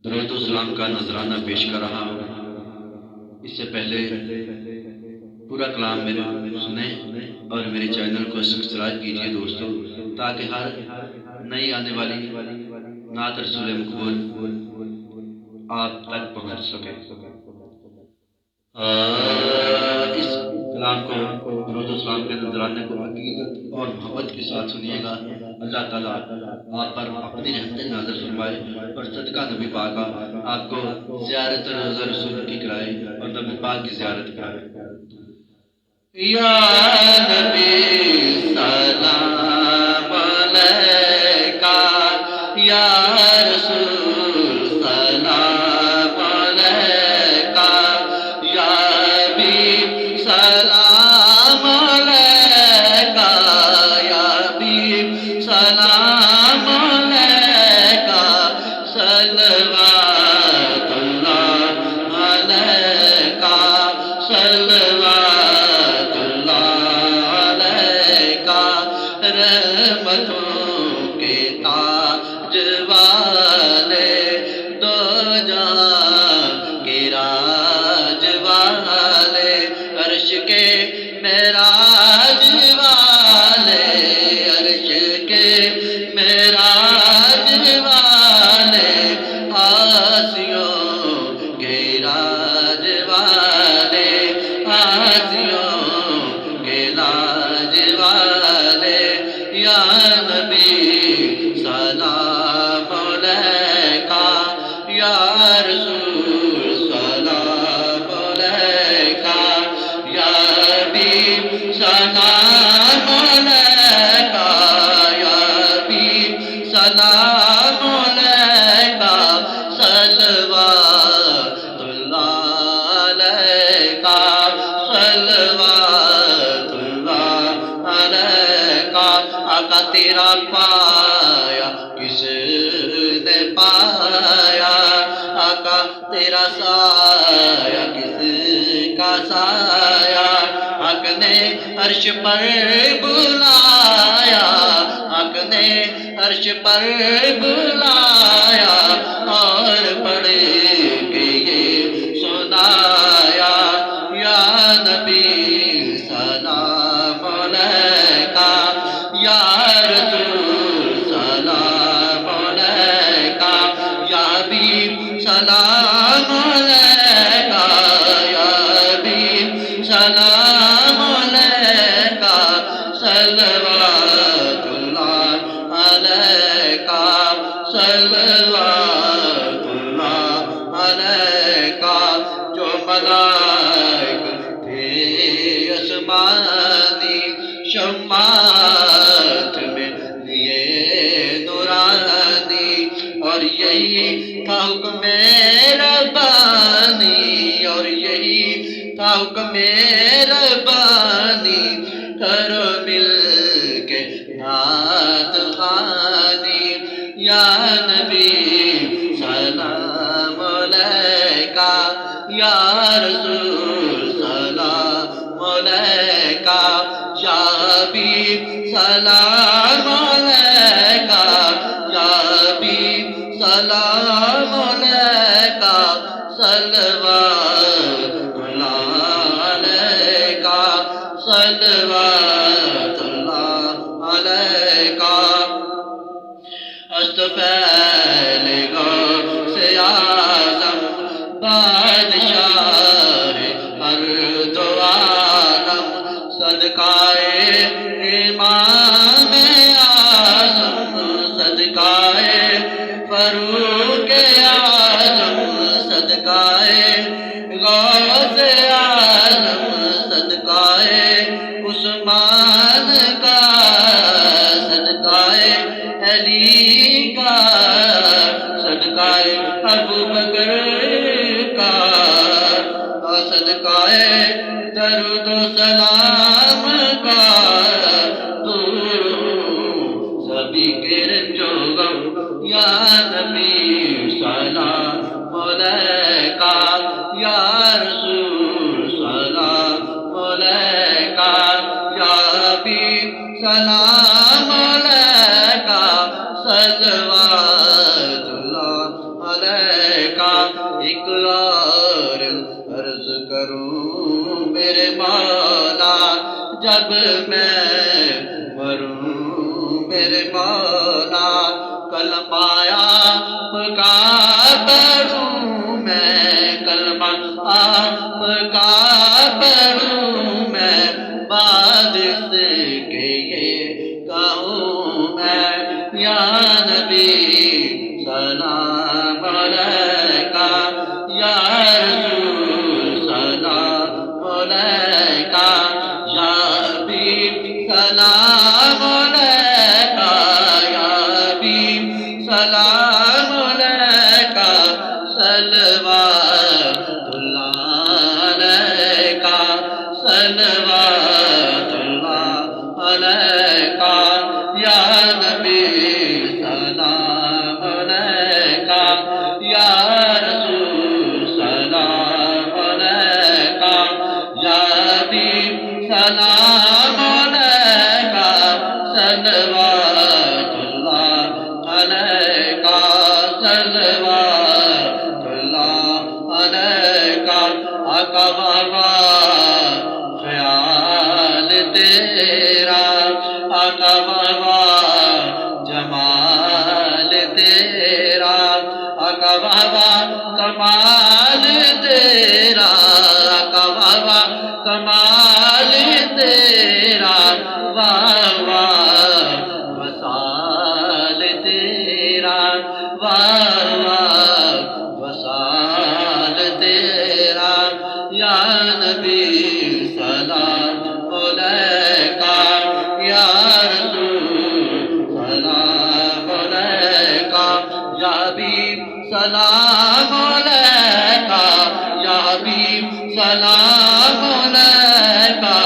درود و سلام کا نذرانہ پیش کر رہا ہوں۔ اس سے پہلے پورا کلام میرے سنیں اور میرے چینل کو سبسکرائب کیجیے دوستو، تاکہ ہر نئی آنے والی نعت رسول مقبول آپ تک پہنچ سکے۔ اس کلام کو درود و سلام کے نذرانے کو عقیدت اور محبت کے ساتھ سنیے گا۔ اللہ تعالیٰ آپ پر اپنی رحمت نازل فرمائے اور صدقہ نبی پاک آپ کو زیارت روضہ رسول کی کرائے اور نبی پاک کی زیارت کرائے۔ یا نبی سلام علیکہ، یا رسول سلام علیکہ، یا حبیب سلام علیکہ، یا حبیب سلام علیکہ، صلوات اللہ علیکہ، صلوات اللہ علیکہ، رحمتوں کے تاج والے، دو جہاں کے راج والے، عرش کے معراج والے، عرش کے معراج والے، آسیوں کے راج والے، آسیوں کے راج والے، یا نبی سلام علیکہ، یا رسول سلام علیکہ، یا حبیب سلام علیکہ، یا حبیب سلام علیکہ، صلوات اللہ علیکہ، صلوات اللہ علیکہ۔ آقا تیرا پایا کس نے پایا، آقا تیرا سایہ کس کا سایہ، حق نے عرش پر بلایا، حق نے عرش پر بلایا، اور پڑھ کے یہ سنایا، یا نبی سلام علیکہ، یا رسول سلام علیکہ، یا حبیب سلام علیکہ، یا حبیب سلام علیکہ، صلوات اللہ علیکہ، صلوات اللہ علیکہ۔ جو ملائک تھے آسمانی، شماعت میں لیے نورانی، اور یہی تھا حکم ربانی، اور یہی تھا حکم ربانی، کرو مل کے نعت خوانی، یا نبی سلام علیکہ، یا رسول سلام علیکہ، یا حبیب سلام علیکہ، یا حبیب سلام علیکہ، صلوات اللہ علیکہ، صلوات اللہ علیکہ۔ استفیل غوث اعظم، بادشاہ ارض و عالم، صدقائے امام اعظم، صدقائے فاروق اعظم، صدقائے غوث اعظم، صدقائے عثمان کا، صدقائے علی کا، صدقائے ابوبکر کا، اور صدقائے درود و سلام کا، دور سبھی کے رنج و غم، یا نبی سلام علیکہ، یا رسول سلام علیکہ، یا حبیب سلام علیکہ، صلوات اللہ علیکہ۔ کلمہ آپ کا پڑھوں میں، کلمہ آپ کا پڑھوں میں، بعد اس کے یہ کہوں میں یا نبی سلام علیکہ، یا رسول سلام علیکہ، یا حبیب سلام علیکہ، یا حبیب سلام علیکہ، صلوات اللہ علیکہ، صلوات اللہ علیکہ، یا نبی سلام علیکہ، یا رسول سلام علیکہ، یا حبیب سلام علیکہ، صلوات اللہ علیکہ، صلوات اللہ علیکہ۔ آقا بابا خیال تیرا، آقا بابا جمال تیرا، آقا بابا کمال تیرا، آقا بابا کمال تیرا، واہ واہ وصال تیرا، واہ واہ وصال تیرا، یا نبی سلام علیکہ، یا رسول سلام علیکہ، یا حبیب سلام علیکہ، یا حبیب سلام علیکہ،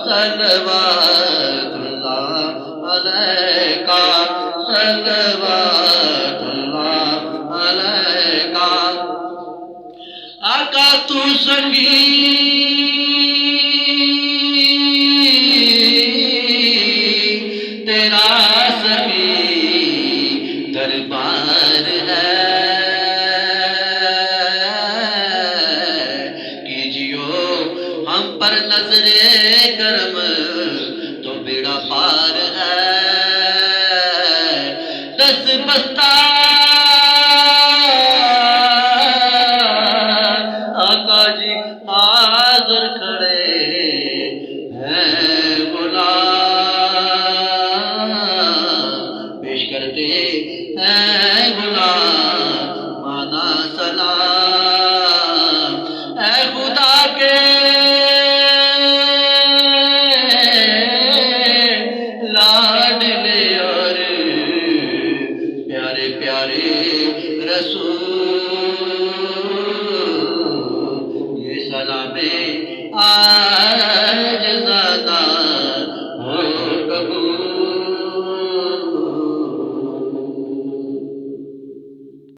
صلوات اللہ علیکہ، صلوات اللہ علیکہ۔ آقا تو سنگی تیرا سنگی دربار ہے، کیجیو ہم پر نظر کرم تو بیڑا پار ہے، دس بستہ آقا جی حاضر کھڑے ہیں غلام، پیش کرتے ہیں غلام مانا سلام، اے خدا کے لاڈلے اور پیارے پیارے رسول،